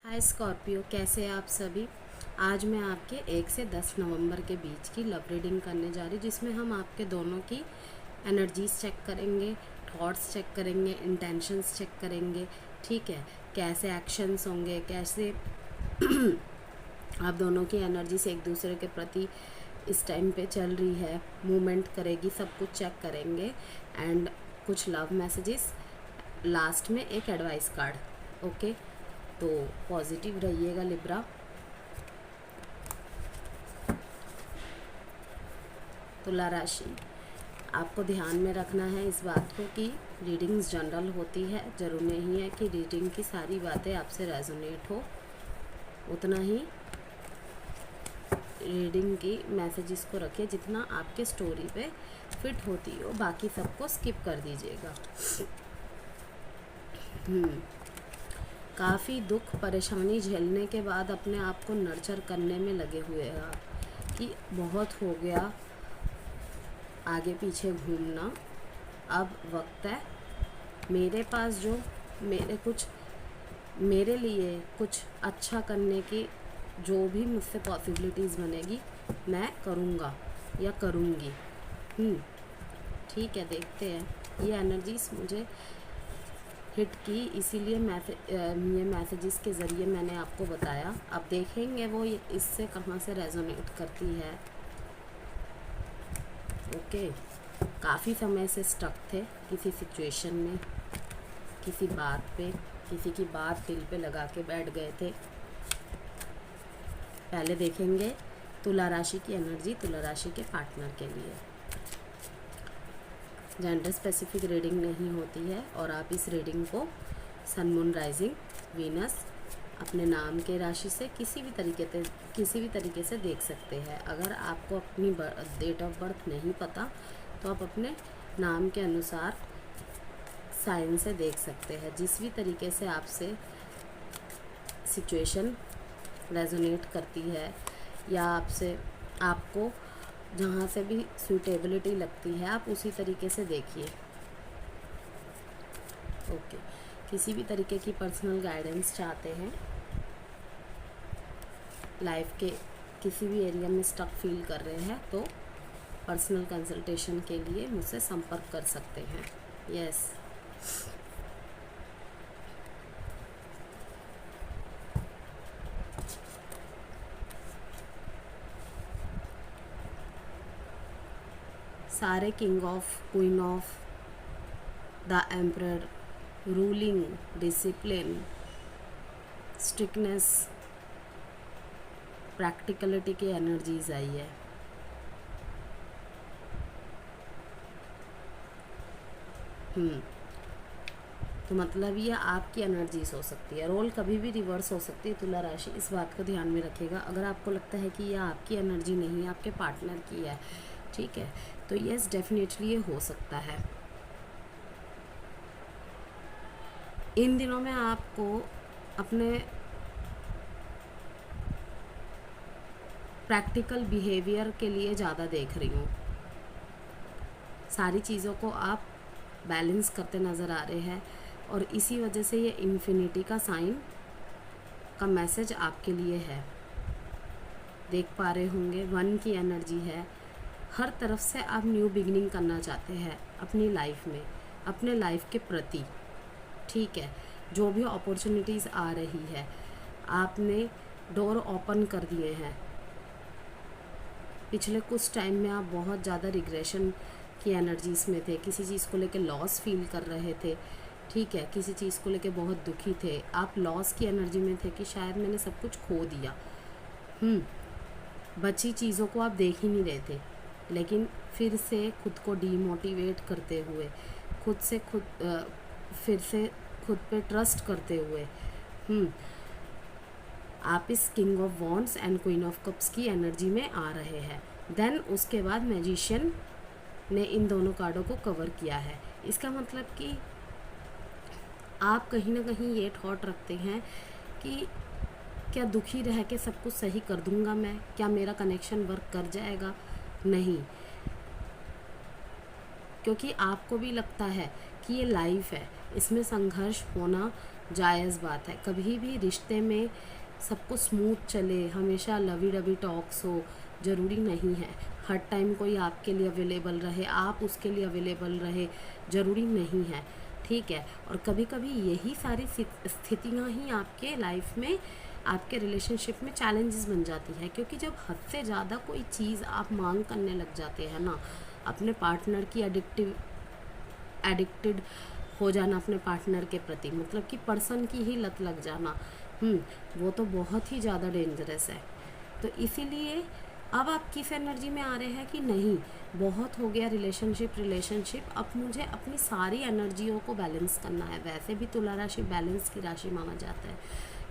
हाय Scorpio, कैसे हैं आप सभी। आज मैं आपके 1 से 10 नवंबर के बीच की लव रीडिंग करने जा रही हूँ, जिसमें हम आपके दोनों की एनर्जीज चेक करेंगे, थॉट्स चेक करेंगे, इंटेंशंस चेक करेंगे। ठीक है, कैसे एक्शंस होंगे, कैसे आप दोनों की एनर्जीज एक दूसरे के प्रति इस टाइम पे चल रही है, मूवमेंट करेगी, सब कुछ चेक करेंगे। एंड कुछ लव मैसेजेस, लास्ट में एक एडवाइस कार्ड। ओके, तो पॉजिटिव रहिएगा लिब्रा। तुला राशि, आपको ध्यान में रखना है इस बात को कि रीडिंग्स जनरल होती है। जरूर नहीं है कि रीडिंग की सारी बातें आपसे रेजोनेट हो, उतना ही रीडिंग की मैसेजेस को रखिए जितना आपके स्टोरी पे फिट होती हो, बाकी सबको स्किप कर दीजिएगा। काफ़ी दुख परेशानी झेलने के बाद अपने आप को नर्चर करने में लगे हुए हैं आप कि बहुत हो गया आगे पीछे घूमना, अब वक्त है मेरे पास जो मेरे लिए कुछ अच्छा करने की जो भी मुझसे पॉसिबिलिटीज़ बनेगी मैं करूँगा या करूँगी। ठीक है, देखते हैं। ये एनर्जीज मुझे हिट की, इसीलिए ये मैसेजेस के ज़रिए मैंने आपको बताया। अब देखेंगे वो इससे कहाँ से रेजोनेट करती है। ओके, काफ़ी समय से स्टक थे किसी सिचुएशन में, किसी बात पे, किसी की बात दिल पे लगा के बैठ गए थे। पहले देखेंगे तुला राशि की एनर्जी, तुला राशि के पार्टनर के लिए। जेंडर स्पेसिफिक रीडिंग नहीं होती है और आप इस रीडिंग को सन, मून, राइजिंग, वीनस अपने नाम के राशि से किसी भी तरीके से देख सकते हैं। अगर आपको अपनी डेट ऑफ बर्थ नहीं पता तो आप अपने नाम के अनुसार साइन से देख सकते हैं। जिस भी तरीके से आपसे सिचुएशन रेजोनेट करती है या आपको जहाँ से भी सूटेबिलिटी लगती है आप उसी तरीके से देखिए। ओके, किसी भी तरीके की पर्सनल गाइडेंस चाहते हैं, लाइफ के किसी भी एरिया में स्टक फील कर रहे हैं तो पर्सनल कंसल्टेशन के लिए मुझसे संपर्क कर सकते हैं। यस, सारे king of, queen of, the emperor, ruling, discipline, strictness, practicality की एनर्जीज आई है। तो मतलब ये आपकी एनर्जीज हो सकती है। रोल कभी भी रिवर्स हो सकती है तुला राशि, इस बात को ध्यान में रखिएगा। अगर आपको लगता है कि ये आपकी एनर्जी नहीं है, आपके पार्टनर की है, ठीक है, तो यस डेफिनेटली ये हो सकता है। इन दिनों में आपको अपने प्रैक्टिकल बिहेवियर के लिए ज़्यादा देख रही हूँ। सारी चीज़ों को आप बैलेंस करते नज़र आ रहे हैं और इसी वजह से ये इन्फिनिटी का साइन का मैसेज आपके लिए है। देख पा रहे होंगे 1 की एनर्जी है। हर तरफ से आप न्यू बिगिनिंग करना चाहते हैं अपनी लाइफ में, अपने लाइफ के प्रति। ठीक है, जो भी अपॉर्चुनिटीज़ आ रही है आपने डोर ओपन कर दिए हैं। पिछले कुछ टाइम में आप बहुत ज़्यादा रिग्रेशन की एनर्जीज़ में थे, किसी चीज़ को लेकर लॉस फील कर रहे थे। ठीक है, किसी चीज़ को लेकर बहुत दुखी थे, आप लॉस की एनर्जी में थे कि शायद मैंने सब कुछ खो दिया। बची चीज़ों को आप देख ही नहीं रहे थे, लेकिन फिर से खुद को डीमोटिवेट करते हुए, फिर से खुद पे ट्रस्ट करते हुए आप इस king of wands and queen of cups की एनर्जी में आ रहे हैं। देन उसके बाद मैजिशियन ने इन दोनों कार्डों को कवर किया है। इसका मतलब कि आप कहीं ना कहीं ये थॉट रखते हैं कि क्या दुखी रह के सब कुछ सही कर दूंगा मैं, क्या मेरा कनेक्शन वर्क कर जाएगा? नहीं, क्योंकि आपको भी लगता है कि ये लाइफ है, इसमें संघर्ष होना जायज़ बात है। कभी भी रिश्ते में सब कुछ स्मूथ चले, हमेशा लवी डवी टॉक्स हो, ज़रूरी नहीं है। हर टाइम कोई आपके लिए अवेलेबल रहे, आप उसके लिए अवेलेबल रहे, ज़रूरी नहीं है, ठीक है। और कभी कभी यही सारी स्थितियाँ ही आपके लाइफ में, आपके रिलेशनशिप में चैलेंजेस बन जाती है, क्योंकि जब हद से ज़्यादा कोई चीज़ आप मांग करने लग जाते हैं ना, अपने पार्टनर की एडिक्टेड हो जाना अपने पार्टनर के प्रति, मतलब कि पर्सन की ही लत लग जाना, वो तो बहुत ही ज़्यादा डेंजरस है। तो इसीलिए अब आप किस एनर्जी में आ रहे हैं कि नहीं, बहुत हो गया रिलेशनशिप, अब मुझे अपनी सारी एनर्जियों को बैलेंस करना है। वैसे भी तुला राशि बैलेंस की राशि माना जाता है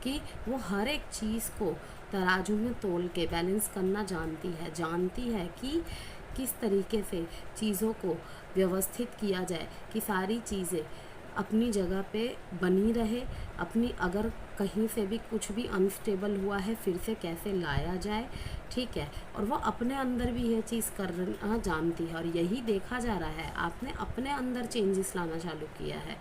कि वो हर एक चीज़ को तराजू में तोल के बैलेंस करना जानती है कि किस तरीके से चीज़ों को व्यवस्थित किया जाए कि सारी चीज़ें अपनी जगह पे बनी रहे, अपनी अगर कहीं से भी कुछ भी अनस्टेबल हुआ है फिर से कैसे लाया जाए, ठीक है। और वो अपने अंदर भी ये चीज़ करना जानती है, और यही देखा जा रहा है, आपने अपने अंदर चेंजेस लाना चालू किया है,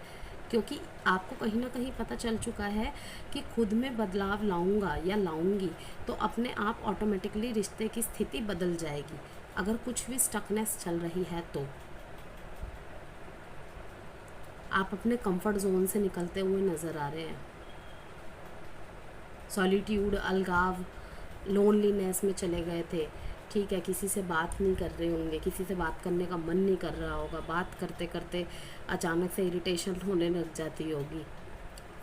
क्योंकि आपको कहीं ना कहीं पता चल चुका है कि खुद में बदलाव लाऊंगा या लाऊंगी तो अपने आप ऑटोमेटिकली रिश्ते की स्थिति बदल जाएगी, अगर कुछ भी स्टकनेस चल रही है तो। आप अपने कंफर्ट जोन से निकलते हुए नज़र आ रहे हैं। सॉलिट्यूड, अलगाव, लोनलीनेस में चले गए थे, ठीक है। किसी से बात नहीं कर रहे होंगे, किसी से बात करने का मन नहीं कर रहा होगा, बात करते करते अचानक से इरिटेशन होने लग जाती होगी,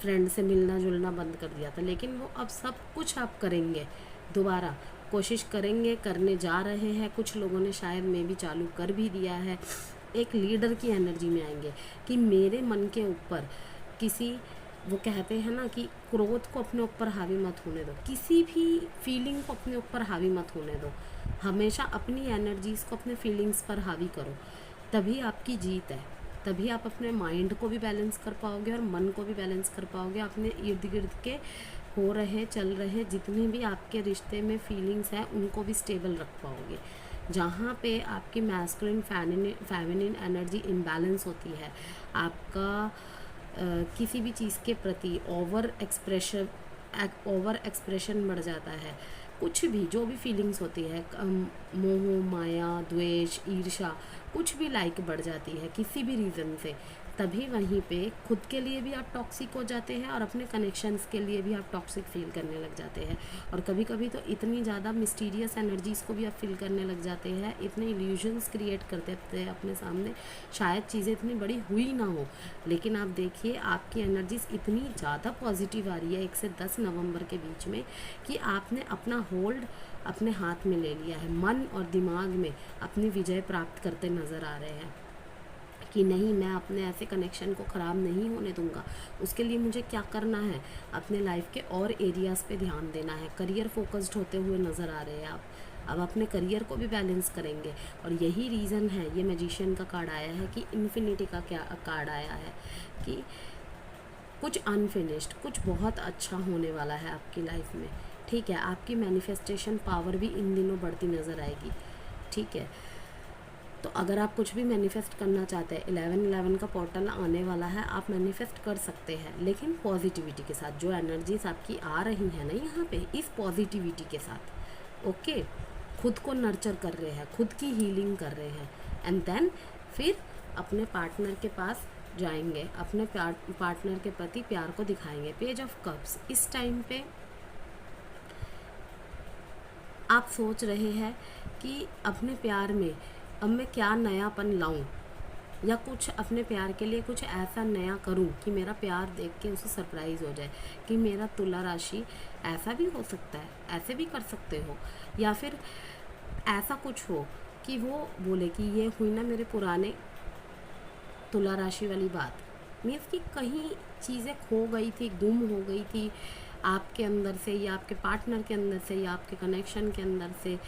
फ्रेंड से मिलना जुलना बंद कर दिया था, लेकिन वो अब सब कुछ आप करेंगे, दोबारा कोशिश करेंगे, करने जा रहे हैं। कुछ लोगों ने शायद में भी चालू कर भी दिया है। एक लीडर की एनर्जी में आएंगे कि मेरे मन के ऊपर किसी, वो कहते हैं ना कि क्रोध को अपने ऊपर हावी मत होने दो, किसी भी फीलिंग को अपने ऊपर हावी मत होने दो, हमेशा अपनी एनर्जीज़ को अपने फीलिंग्स पर हावी करो, तभी आपकी जीत है। तभी आप अपने माइंड को भी बैलेंस कर पाओगे और मन को भी बैलेंस कर पाओगे। अपने इर्द गिर्द के हो रहे चल रहे जितने भी आपके रिश्ते में फीलिंग्स हैं उनको भी स्टेबल रख पाओगे। जहाँ पे आपकी मैस्कुलिन फेमिनिन एनर्जी इम्बैलेंस होती है, आपका किसी भी चीज़ के प्रति ओवर एक्सप्रेशन बढ़ जाता है, कुछ भी जो भी फीलिंग्स होती है, मोह, माया, द्वेष, ईर्ष्या, कुछ भी लाइक बढ़ जाती है किसी भी रीज़न से, तभी वहीं पे खुद के लिए भी आप टॉक्सिक हो जाते हैं और अपने कनेक्शंस के लिए भी आप टॉक्सिक फील करने लग जाते हैं। और कभी कभी तो इतनी ज़्यादा मिस्टीरियस एनर्जीज़ को भी आप फील करने लग जाते हैं, इतने इल्यूजन्स क्रिएट करते हैं अपने सामने, शायद चीज़ें इतनी बड़ी हुई ना हो, लेकिन आप देखिए आपकी एनर्जीज इतनी ज़्यादा पॉजिटिव आ रही है 1 से 10 नवंबर के बीच में कि आपने अपना होल्ड अपने हाथ में ले लिया है, मन और दिमाग में अपनी विजय प्राप्त करते नज़र आ रहे हैं कि नहीं, मैं अपने ऐसे कनेक्शन को ख़राब नहीं होने दूंगा। उसके लिए मुझे क्या करना है, अपने लाइफ के और एरियाज़ पे ध्यान देना है। करियर फोकस्ड होते हुए नज़र आ रहे हैं आप, अब अपने करियर को भी बैलेंस करेंगे। और यही रीज़न है, ये मैजिशियन का कार्ड आया है कि इन्फिनिटी का क्या कार्ड आया है कि कुछ अनफिनिश्ड, कुछ बहुत अच्छा होने वाला है आपकी लाइफ में, ठीक है। आपकी मैनिफेस्टेशन पावर भी इन दिनों बढ़ती नज़र आएगी, ठीक है। तो अगर आप कुछ भी मैनिफेस्ट करना चाहते हैं, 11/11 का पोर्टल आने वाला है, आप मैनिफेस्ट कर सकते हैं, लेकिन पॉजिटिविटी के साथ। जो एनर्जीज आपकी आ रही है ना यहाँ पे, इस पॉजिटिविटी के साथ, ओके। खुद को नर्चर कर रहे हैं, खुद की हीलिंग कर रहे हैं, एंड देन फिर अपने पार्टनर के पास जाएंगे, अपने पार्टनर के प्रति प्यार को दिखाएंगे। पेज ऑफ कप्स, इस टाइम पे आप सोच रहे हैं कि अपने प्यार में अब मैं क्या नयापन लाऊं, या कुछ अपने प्यार के लिए कुछ ऐसा नया करूं कि मेरा प्यार देख के उसे सरप्राइज़ हो जाए कि मेरा तुला राशि ऐसा भी हो सकता है, ऐसे भी कर सकते हो। या फिर ऐसा कुछ हो कि वो बोले कि ये हुई ना मेरे पुराने तुला राशि वाली बात, मीन्स कि कहीं चीज़ें खो गई थी, गुम हो गई थी आपके अंदर से, या आपके पार्टनर के अंदर से, या आपके कनेक्शन के अंदर से,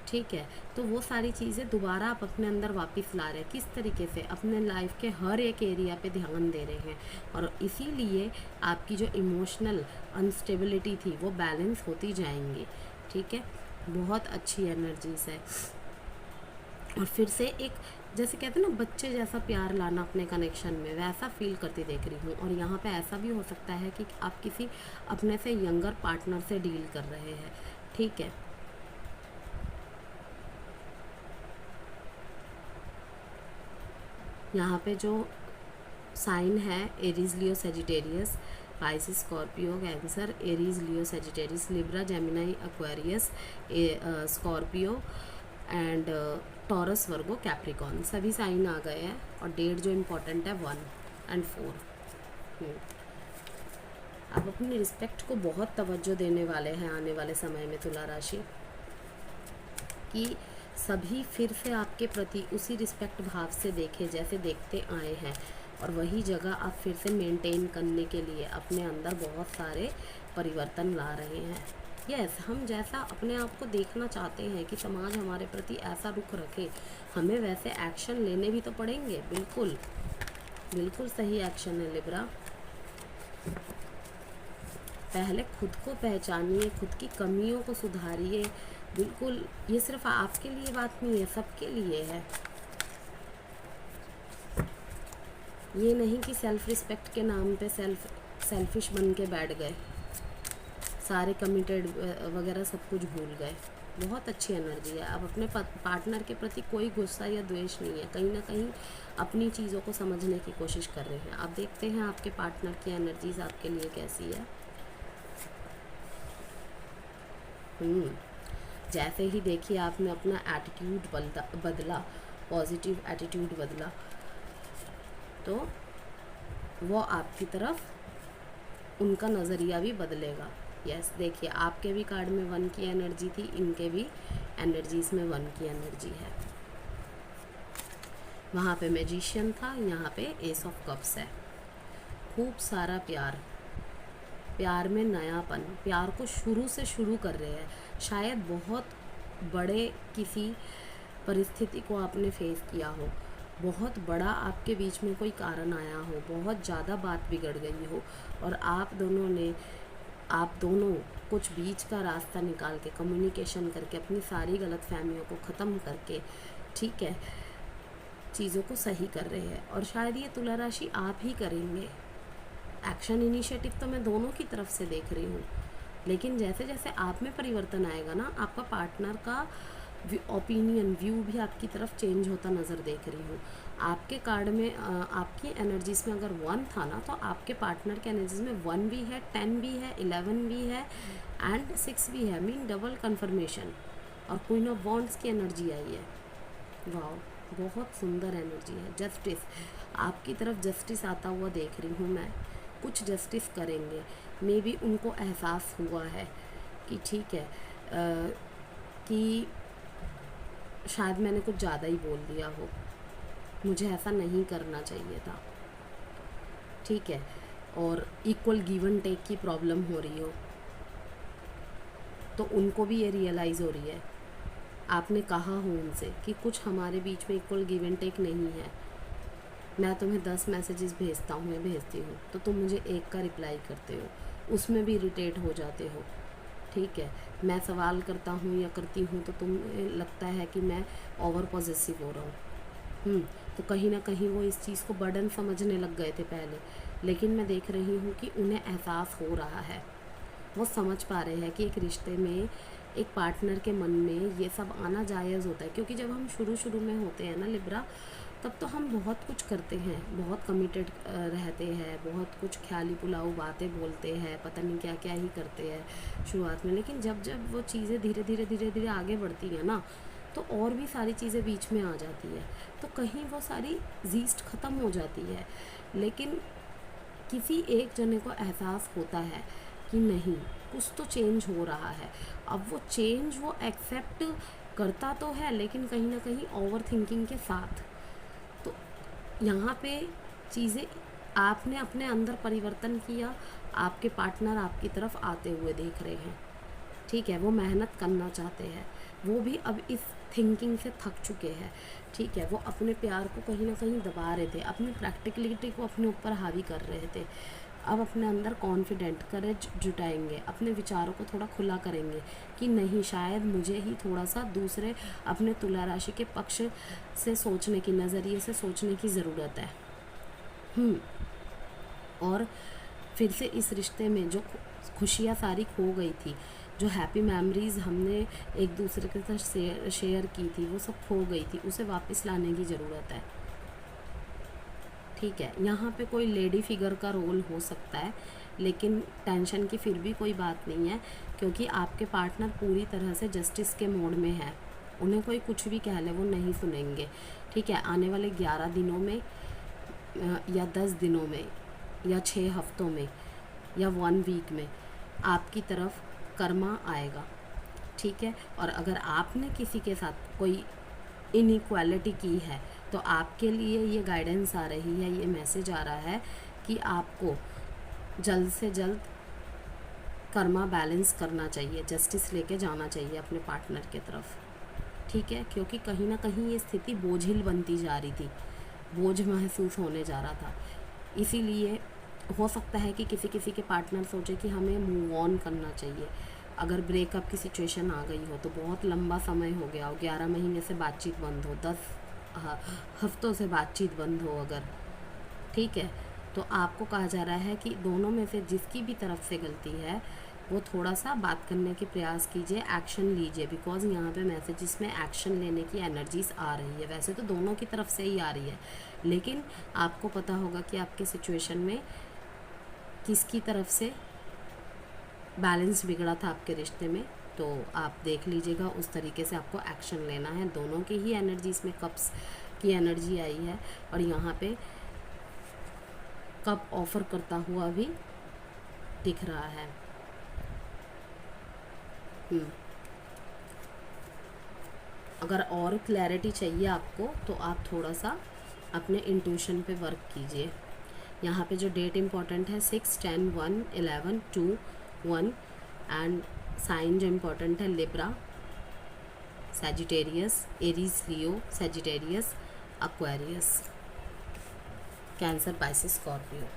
ठीक है। तो वो सारी चीज़ें दोबारा आप अपने अंदर वापस ला रहे हैं। किस तरीके से? अपने लाइफ के हर एक एरिया पे ध्यान दे रहे हैं, और इसीलिए आपकी जो इमोशनल अनस्टेबिलिटी थी वो बैलेंस होती जाएंगी, ठीक है। बहुत अच्छी एनर्जीज है। और फिर से एक जैसे कहते हैं ना बच्चे जैसा प्यार लाना अपने कनेक्शन में, वैसा फील करती देख रही हूँ। और यहाँ पे ऐसा भी हो सकता है कि आप किसी अपने से यंगर पार्टनर से डील कर रहे हैं, ठीक है। यहाँ पे जो साइन है Aries, Leo, Sagittarius, Pisces, Scorpio, cancer, Aries, Leo, Sagittarius, Libra, Gemini, Aquarius, Scorpio and taurus, Virgo, Capricorn, सभी साइन आ गए हैं। और डेट जो इम्पोर्टेंट है 1 और 4। आप अपनी रिस्पेक्ट को बहुत तवज्जो देने वाले हैं आने वाले समय में तुला राशि, कि सभी फिर से आपके प्रति उसी रिस्पेक्ट भाव से देखे जैसे देखते आए हैं, और वही जगह आप फिर से मेंटेन करने के लिए अपने अंदर बहुत सारे परिवर्तन ला रहे हैं। यस, हम जैसा अपने आप को देखना चाहते हैं कि समाज हमारे प्रति ऐसा रुख रखे, हमें वैसे एक्शन लेने भी तो पड़ेंगे। बिल्कुल बिल्कुल सही एक्शन है लिब्रा। पहले खुद को पहचानिए, खुद की कमियों को सुधारिए। बिल्कुल, ये सिर्फ आपके लिए बात नहीं है, सबके लिए है। ये नहीं कि सेल्फ रिस्पेक्ट के नाम पे सेल्फिश बन के बैठ गए, सारे कमिटेड वगैरह सब कुछ भूल गए। बहुत अच्छी एनर्जी है। अब अपने पार्टनर के प्रति कोई गुस्सा या द्वेष नहीं है, कहीं ना कहीं अपनी चीज़ों को समझने की कोशिश कर रहे हैं। अब देखते हैं आपके पार्टनर की एनर्जीज आपके लिए कैसी है। जैसे ही देखिए आपने अपना एटीट्यूड बदला, पॉजिटिव एटीट्यूड बदला, तो वो आपकी तरफ उनका नज़रिया भी बदलेगा। यस, देखिए आपके भी कार्ड में 1 की एनर्जी थी, इनके भी एनर्जीज में 1 की एनर्जी है। वहाँ पे मैजिशियन था, यहाँ पे एस ऑफ कप्स है। खूब सारा प्यार, प्यार में नयापन, प्यार को शुरू से शुरू कर रहे हैं। शायद बहुत बड़े किसी परिस्थिति को आपने फेस किया हो, बहुत बड़ा आपके बीच में कोई कारण आया हो, बहुत ज़्यादा बात बिगड़ गई हो, और आप दोनों कुछ बीच का रास्ता निकाल के, कम्युनिकेशन करके, अपनी सारी गलतफहमियों को ख़त्म करके, ठीक है, चीज़ों को सही कर रहे हैं। और शायद ये तुला राशि आप ही करेंगे। एक्शन इनिशिएटिव तो मैं दोनों की तरफ से देख रही हूँ, लेकिन जैसे जैसे आप में परिवर्तन आएगा ना, आपका पार्टनर का ओपिनियन, व्यू भी आपकी तरफ चेंज होता नज़र देख रही हूँ। आपके कार्ड में आपकी एनर्जीज में अगर 1 था ना, तो आपके पार्टनर के एनर्जीज में 1 भी है, 10 भी है, 11 भी है एंड 6 भी है, मीन डबल कन्फर्मेशन। और क्वीन ऑफ वॉन्ड्स की एनर्जी आई है। वाह, बहुत सुंदर एनर्जी है। जस्टिस, आपकी तरफ जस्टिस आता हुआ देख रही हूँ मैं। कुछ जस्टिस करेंगे, मे बी उनको एहसास हुआ है कि ठीक है कि शायद मैंने कुछ ज़्यादा ही बोल दिया हो, मुझे ऐसा नहीं करना चाहिए था, ठीक है, और इक्वल गिव एंड टेक की प्रॉब्लम हो रही हो, तो उनको भी ये रियलाइज़ हो रही है। आपने कहा हो उनसे कि कुछ हमारे बीच में इक्वल गिव एंड टेक नहीं है, मैं तुम्हें 10 मैसेजेस भेजता हूँ या भेजती हूँ, तो तुम मुझे एक का रिप्लाई करते हो, उसमें भी इरिटेट हो जाते हो, ठीक है। मैं सवाल करता हूँ या करती हूँ तो तुम्हें लगता है कि मैं ओवर पॉजेसिव हो रहा हूँ। तो कहीं ना कहीं वो इस चीज़ को बर्डन समझने लग गए थे पहले, लेकिन मैं देख रही हूँ कि उन्हें एहसास हो रहा है, वो समझ पा रहे हैं कि एक रिश्ते में, एक पार्टनर के मन में ये सब आना जायज़ होता है। क्योंकि जब हम शुरू में होते हैं ना लिब्रा, तब तो हम बहुत कुछ करते हैं, बहुत कमिटेड रहते हैं, बहुत कुछ ख्याली पुलाऊ बातें बोलते हैं, पता नहीं क्या क्या ही करते हैं शुरुआत में। लेकिन जब जब वो चीज़ें धीरे धीरे आगे बढ़ती हैं ना, तो और भी सारी चीज़ें बीच में आ जाती है, तो कहीं वो सारी जीस्ट ख़त्म हो जाती है। लेकिन किसी एक जने को एहसास होता है कि नहीं, कुछ तो चेंज हो रहा है। अब वो चेंज वो एक्सेप्ट करता तो है, लेकिन कहीं ना कहीं ओवर थिंकिंग के साथ। तो यहाँ पे चीज़ें, आपने अपने अंदर परिवर्तन किया, आपके पार्टनर आपकी तरफ आते हुए देख रहे हैं, ठीक है, वो मेहनत करना चाहते हैं, वो भी अब इस थिंकिंग से थक चुके हैं, ठीक है। वो अपने प्यार को कहीं ना कहीं दबा रहे थे, अपनी प्रैक्टिकलिटी को अपने ऊपर हावी कर रहे थे। अब अपने अंदर कॉन्फिडेंट करेज जुटाएंगे, अपने विचारों को थोड़ा खुला करेंगे कि नहीं, शायद मुझे ही थोड़ा सा दूसरे अपने तुला राशि के पक्ष से सोचने की, नज़रिए से सोचने की ज़रूरत है। और फिर से इस रिश्ते में जो खुशियाँ सारी खो गई थी, जो हैप्पी मेमोरीज़ हमने एक दूसरे के साथ शेयर की थी, वो सब खो गई थी, उसे वापस लाने की ज़रूरत है। ठीक है, यहाँ पे कोई लेडी फिगर का रोल हो सकता है, लेकिन टेंशन की फिर भी कोई बात नहीं है, क्योंकि आपके पार्टनर पूरी तरह से जस्टिस के मोड में है। उन्हें कोई कुछ भी कह ले वो नहीं सुनेंगे। ठीक है, आने वाले 11 दिनों में या 10 दिनों में या 6 हफ्तों में या 1 वीक में आपकी तरफ कर्मा आएगा। ठीक है, और अगर आपने किसी के साथ कोई इनइक्वालिटी की है तो आपके लिए ये गाइडेंस आ रही है, ये मैसेज आ रहा है कि आपको जल्द से जल्द कर्मा बैलेंस करना चाहिए, जस्टिस लेके जाना चाहिए अपने पार्टनर के तरफ। ठीक है, क्योंकि कहीं ना कहीं ये स्थिति बोझिल बनती जा रही थी, बोझ महसूस होने जा रहा था। इसीलिए हो सकता है कि किसी किसी के पार्टनर सोचे कि हमें मूव ऑन करना चाहिए। अगर ब्रेकअप की सिचुएशन आ गई हो तो बहुत लंबा समय हो गया हो, 11 महीने से बातचीत बंद हो, 10 हफ्तों से बातचीत बंद हो अगर, ठीक है, तो आपको कहा जा रहा है कि दोनों में से जिसकी भी तरफ से गलती है वो थोड़ा सा बात करने के प्रयास कीजिए, एक्शन लीजिए, बिकॉज यहाँ पे मैसेजेस में एक्शन लेने की एनर्जीज आ रही है। वैसे तो दोनों की तरफ से ही आ रही है, लेकिन आपको पता होगा कि आपके सिचुएशन में किसकी तरफ से बैलेंस बिगड़ा था आपके रिश्ते में, तो आप देख लीजिएगा, उस तरीके से आपको एक्शन लेना है। दोनों की ही एनर्जीज में कप्स की एनर्जी आई है और यहाँ पे कप ऑफर करता हुआ भी दिख रहा है। अगर और क्लैरिटी चाहिए आपको तो आप थोड़ा सा अपने इंट्यूशन पे वर्क कीजिए। यहाँ पे जो डेट इम्पॉर्टेंट है 6, 10, 1, 11, 2, 1 एंड साइन जो इम्पॉर्टेंट है Libra, Sagittarius, Aries, Leo, Sagittarius, Aquarius, Cancer, Pisces, Scorpio.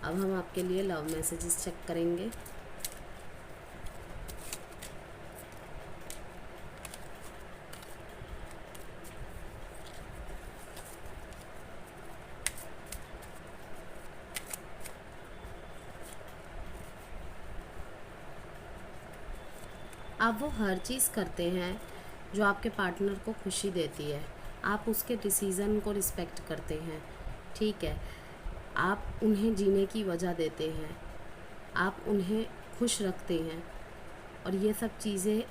अब हम आपके लिए लव मैसेजेस चेक करेंगे। आप वो हर चीज़ करते हैं जो आपके पार्टनर को खुशी देती है, आप उसके डिसीज़न को रिस्पेक्ट करते हैं। ठीक है, आप उन्हें जीने की वजह देते हैं, आप उन्हें खुश रखते हैं, और ये सब चीज़ें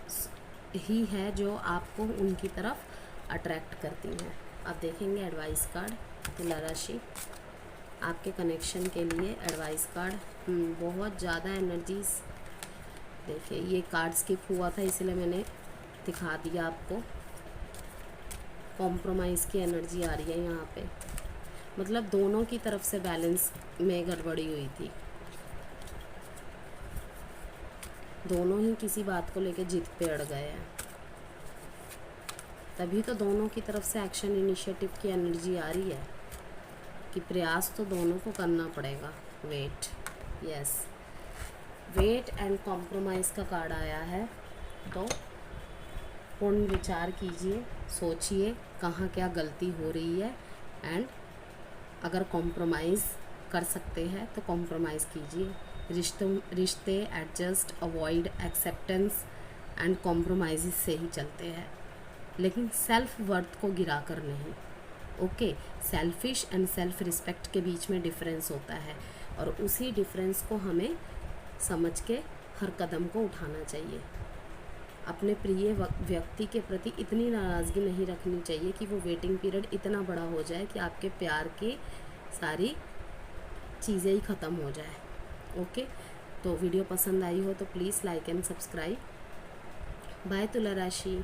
ही है जो आपको उनकी तरफ अट्रैक्ट करती हैं। अब देखेंगे एडवाइस कार्ड तुला राशि आपके कनेक्शन के लिए। एडवाइस कार्ड बहुत ज़्यादा एनर्जीज, देखिए ये कार्ड स्किप हुआ था इसलिए मैंने दिखा दिया आपको। कॉम्प्रोमाइज़ की एनर्जी आ रही है यहाँ पे, मतलब दोनों की तरफ से बैलेंस में गड़बड़ी हुई थी, दोनों ही किसी बात को लेकर जिद पे अड़ गए हैं, तभी तो दोनों की तरफ से एक्शन इनिशिएटिव की एनर्जी आ रही है कि प्रयास तो दोनों को करना पड़ेगा। Wait, yes, wait and compromise का कार्ड आया है, तो पूर्ण विचार कीजिए, सोचिए कहाँ क्या गलती हो रही है, एंड अगर कॉम्प्रोमाइज़ कर सकते हैं तो कॉम्प्रोमाइज़ कीजिए। रिश्ते adjust, avoid, acceptance and compromise से ही चलते हैं, लेकिन सेल्फ वर्थ को गिरा कर नहीं। Okay, selfish and self respect के बीच में डिफरेंस होता है, और उसी डिफरेंस को हमें समझ के हर कदम को उठाना चाहिए। अपने प्रिय व्यक्ति के प्रति इतनी नाराज़गी नहीं रखनी चाहिए कि वो वेटिंग पीरियड इतना बड़ा हो जाए कि आपके प्यार की सारी चीज़ें ही ख़त्म हो जाए। ओके, तो वीडियो पसंद आई हो तो please like and subscribe. Bye तुला राशि।